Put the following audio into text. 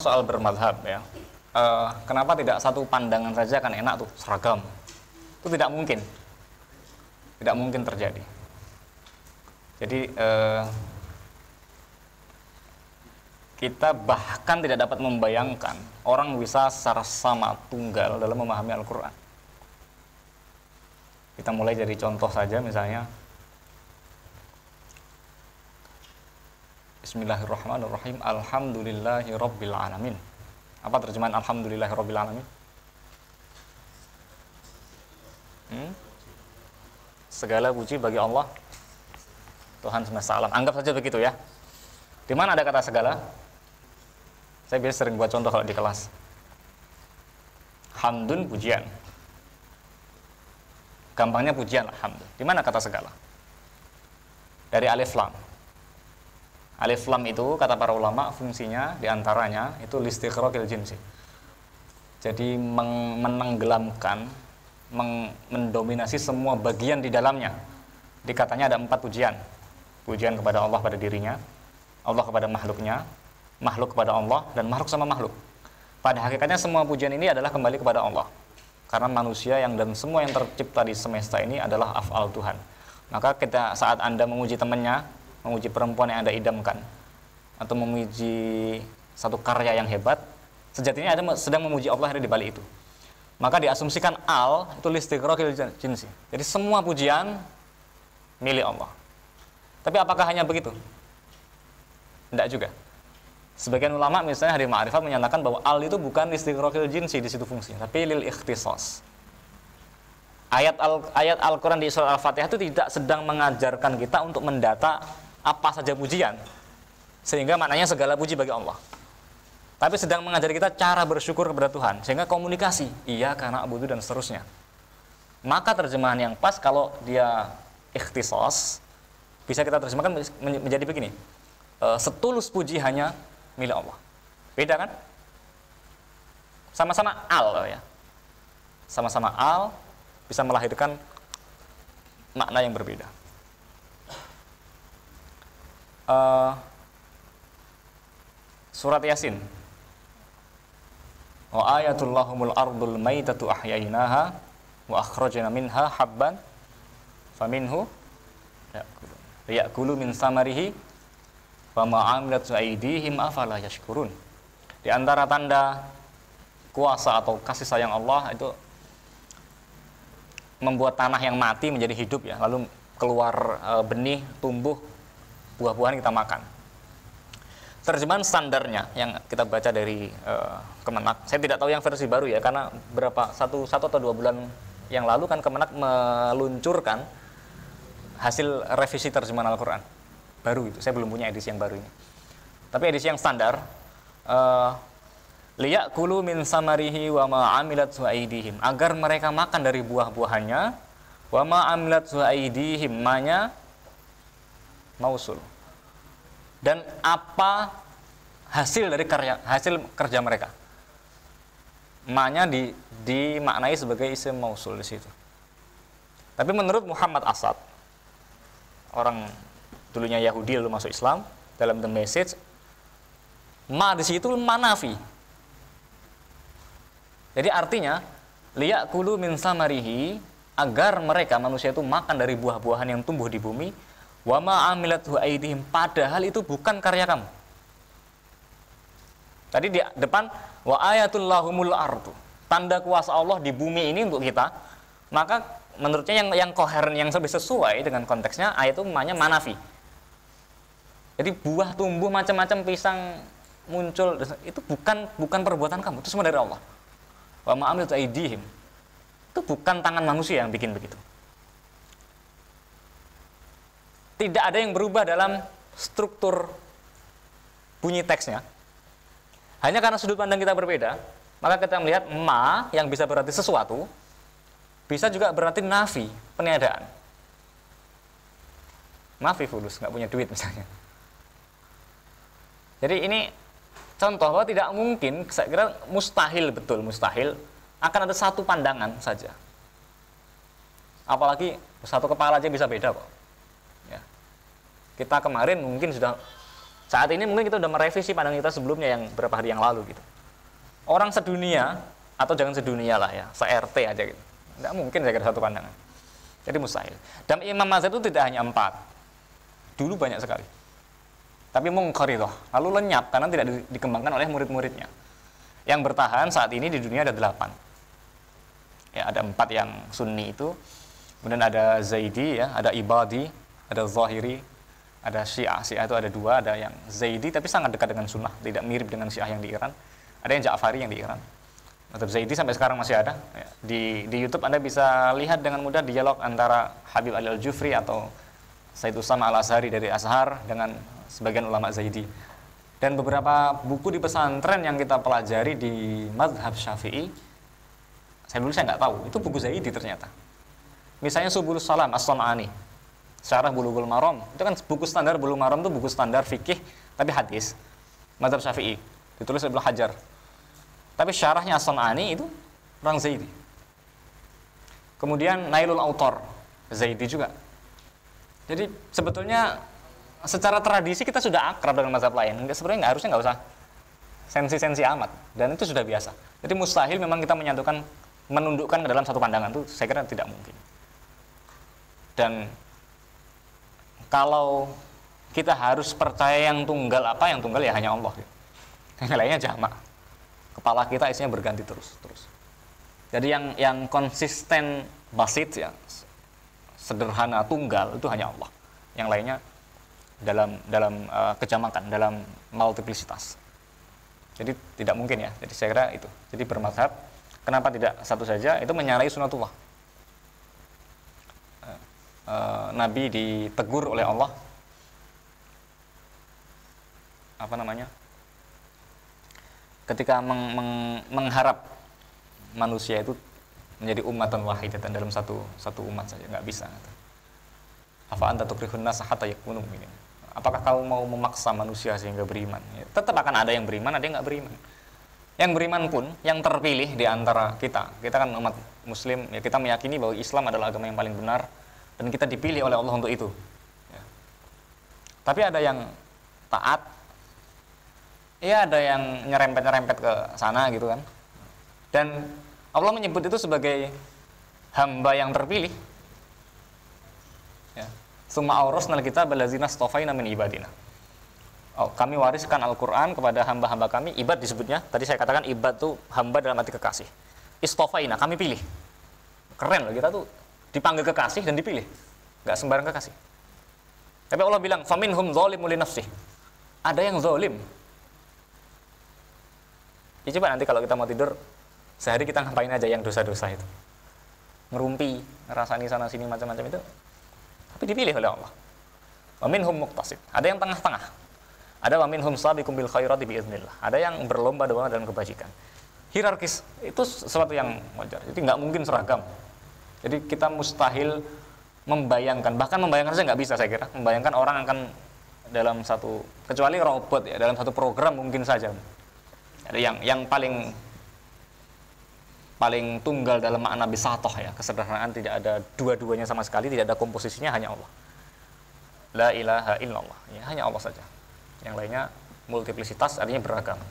soal bermadhab ya, kenapa tidak satu pandangan saja kan enak tuh, seragam. Itu tidak mungkin terjadi. Jadi kita bahkan tidak dapat membayangkan orang bisa secara sama tunggal dalam memahami Al-Quran. Kita mulai dari contoh saja, misalnya Bismillahirrahmanirrahim. Alhamdulillahirabbil alamin. Apa terjemahan Alhamdulillahirabbil alamin? Segala puji bagi Allah, Tuhan semesta alam. Anggap saja begitu ya. Di mana ada kata segala? Saya biasa sering buat contoh kalau di kelas. Hamdun, pujian. Gampangnya pujian lah, hamdun. Di mana kata segala? Dari alif lam. Alif lam itu kata para ulama fungsinya diantaranya itu listighraqil jinsi. Jadi menenggelamkan, mendominasi semua bagian di dalamnya. Di katanya ada 4 pujian. Pujian kepada Allah pada dirinya, Allah kepada makhluknya, makhluk kepada Allah, dan makhluk sama makhluk. Pada hakikatnya semua pujian ini adalah kembali kepada Allah. Karena manusia dan semua yang tercipta di semesta ini adalah af'al Tuhan. Maka saat Anda memuji temannya, memuji perempuan yang Anda idamkan, atau memuji satu karya yang hebat, sejatinya Anda sedang memuji Allah yang ada di balik itu. Maka diasumsikan al itu listighraqil jinsi. Jadi semua pujian milik Allah. Tapi apakah hanya begitu? Tidak juga. Sebagian ulama misalnya Hadis Ma'rifat menyatakan bahwa al itu bukan listighraqil jinsi di situ fungsinya, tapi lil ikhtisas. Ayat Al-Quran di surah Al-Fatihah itu tidak sedang mengajarkan kita untuk mendata apa saja pujian, sehingga maknanya segala puji bagi Allah. Tapi sedang mengajari kita cara bersyukur kepada Tuhan, sehingga komunikasi, iya karena abudu dan seterusnya. Maka terjemahan yang pas kalau dia ikhtisas, bisa kita terjemahkan menjadi begini. Setulus puji hanya milik Allah. Beda kan? Sama-sama al ya. Sama-sama al bisa melahirkan makna yang berbeda. Surat Yasin. Wa ayatullahumul ardul maitatu ahyainaha wa akhrajna minha habban faminhu ya'kulu min samarihi wa ma 'amilat aydihim afala yashkurun. Di antara tanda kuasa atau kasih sayang Allah itu membuat tanah yang mati menjadi hidup ya, lalu keluar benih, tumbuh, buah-buahan kita makan. Terjemahan standarnya yang kita baca dari Kemenak, saya tidak tahu yang versi baru ya, karena satu atau 2 bulan yang lalu kan Kemenak meluncurkan hasil revisi terjemahan Al-Quran baru itu. Saya belum punya edisi yang baru ini, tapi edisi yang standar, liya'kulu min samarihi wa ma 'amilat aydihim, agar mereka makan dari buah-buahannya, wa ma 'amilat aydihim, manya mausul, dan apa hasil dari hasil kerja mereka. Manya dimaknai sebagai isim mausul di situ. Tapi menurut Muhammad Asad, orang dulunya Yahudi lalu masuk Islam, dalam The Message, ma di situ manafi. Jadi artinya liya'kulu min samarihi, agar mereka manusia itu makan dari buah-buahan yang tumbuh di bumi, wa ma 'amilathu aydihim, padahal itu bukan karya kamu. Tadi di depan wa ayatullahumul ardu, tanda kuasa Allah di bumi ini untuk kita. Maka menurutnya yang koheren, yang lebih sesuai dengan konteksnya, ayat itu namanya manafi. Jadi buah tumbuh macam-macam, pisang muncul, itu bukan perbuatan kamu, itu semua dari Allah. Wa ma 'amilathu aydihim, itu bukan tangan manusia yang bikin begitu. Tidak ada yang berubah dalam struktur bunyi teksnya. Hanya karena sudut pandang kita berbeda, maka kita melihat ma yang bisa berarti sesuatu, bisa juga berarti nafi, peniadaan. Nafi fulus, nggak punya duit misalnya. Jadi ini contoh bahwa tidak mungkin, saya kira mustahil, betul mustahil, akan ada satu pandangan saja. Apalagi satu kepala aja bisa beda kok. Ya. Kita kemarin mungkin sudah Saat ini mungkin kita udah merevisi pandangan kita sebelumnya yang beberapa hari yang lalu gitu. Orang sedunia, atau jangan sedunia lah ya, se-RT aja gitu. Nggak mungkin saya kira satu pandangan. Jadi mustahil. Dan imam mazhab itu tidak hanya 4. Dulu banyak sekali. Tapi mungkaridah, lalu lenyap karena tidak dikembangkan oleh murid-muridnya. Yang bertahan saat ini di dunia ada 8. Ya, ada 4 yang sunni itu. Kemudian ada Zaidi ya, ada Ibadi, ada Zahiri, ada Syiah. Syiah itu ada 2, ada yang Zaidi tapi sangat dekat dengan sunnah, tidak mirip dengan Syiah yang di Iran. Ada yang Ja'fari yang di Iran. Mazhab Zaidi sampai sekarang masih ada. Ya, di YouTube Anda bisa lihat dengan mudah dialog antara Habib Ali Al-Jufri atau Said Usama Al-Azhari dari Azhar dengan sebagian ulama Zaidi. Dan beberapa buku di pesantren yang kita pelajari di mazhab Syafi'i, saya nggak tahu, itu buku Zaidi ternyata. Misalnya Subulus Salam As-Sam'ani, Syarah Bulughul Maram, itu kan buku standar. Bulughul Maram itu buku standar fikih tapi hadis mazhab Syafi'i, ditulis oleh Ibnu Hajar. Tapi syarahnya As-Sam'ani itu orang Zaidi. Kemudian Nailul Autor, Zaidi juga. Jadi sebetulnya secara tradisi kita sudah akrab dengan mazhab lain. Sebenarnya harusnya nggak usah sensi-sensi amat. Dan itu sudah biasa. Jadi mustahil memang kita menundukkan ke dalam satu pandangan, itu saya kira tidak mungkin. Dan kalau kita harus percaya yang tunggal, apa yang tunggal ya hanya Allah. Yang lainnya jamak. Kepala kita isinya berganti terus. Jadi yang konsisten basit ya, sederhana tunggal itu hanya Allah. Yang lainnya dalam kejamakan, dalam multiplisitas. Jadi tidak mungkin ya. Jadi saya kira itu. Jadi bermazhab, kenapa tidak satu saja? Itu menyalahi sunatullah. Nabi ditegur oleh Allah. Ketika mengharap manusia itu menjadi ummatan wahidatan dalam satu umat saja, nggak bisa. Afa anta tukrihun nas hatta yakunu mu'minin. Apakah kamu mau memaksa manusia sehingga beriman? Ya, tetap akan ada yang beriman, ada yang nggak beriman. Yang beriman pun yang terpilih di antara kita kan umat muslim, ya kita meyakini bahwa Islam adalah agama yang paling benar dan kita dipilih oleh Allah untuk itu. Ya. Tapi ada yang taat, ya ada yang nyerempet ke sana gitu kan. Dan Allah menyebut itu sebagai hamba yang terpilih. Ya. Summa aurasnal kitab allazina astafaina min ibadina. Kami wariskan Al-Qur'an kepada hamba-hamba kami. Ibad disebutnya. Tadi saya katakan ibad itu hamba dalam arti kekasih. Istafaina, kami pilih. Keren loh, kita tuh dipanggil kekasih dan dipilih. Enggak sembarang kekasih. Tapi Allah bilang, faminhum dzalimun li nafsihi. Ada yang zalim. Ya, coba nanti kalau kita mau tidur, sehari kita ngapain aja yang dosa-dosa itu. Ngerumpi, ngerasani sana sini macam-macam itu. Tapi dipilih oleh Allah. Wa minhum muqtasid. Ada yang tengah-tengah. Ada wa minhum sabiqum bil khairati biiznillah. Ada yang berlomba-lomba dalam kebajikan. Hierarkis itu sesuatu yang wajar. Jadi nggak mungkin seragam. Jadi kita mustahil membayangkan, bahkan membayangkan saja nggak bisa saya kira. Membayangkan orang akan dalam satu, kecuali robot ya, dalam satu program mungkin saja. Ada yang paling tunggal dalam makna bisatoh ya, kesederhanaan, tidak ada dua-duanya sama sekali, tidak ada komposisinya, hanya Allah. La ilaha illallah, ya, hanya Allah saja. Yang lainnya multiplisitas, artinya beragam.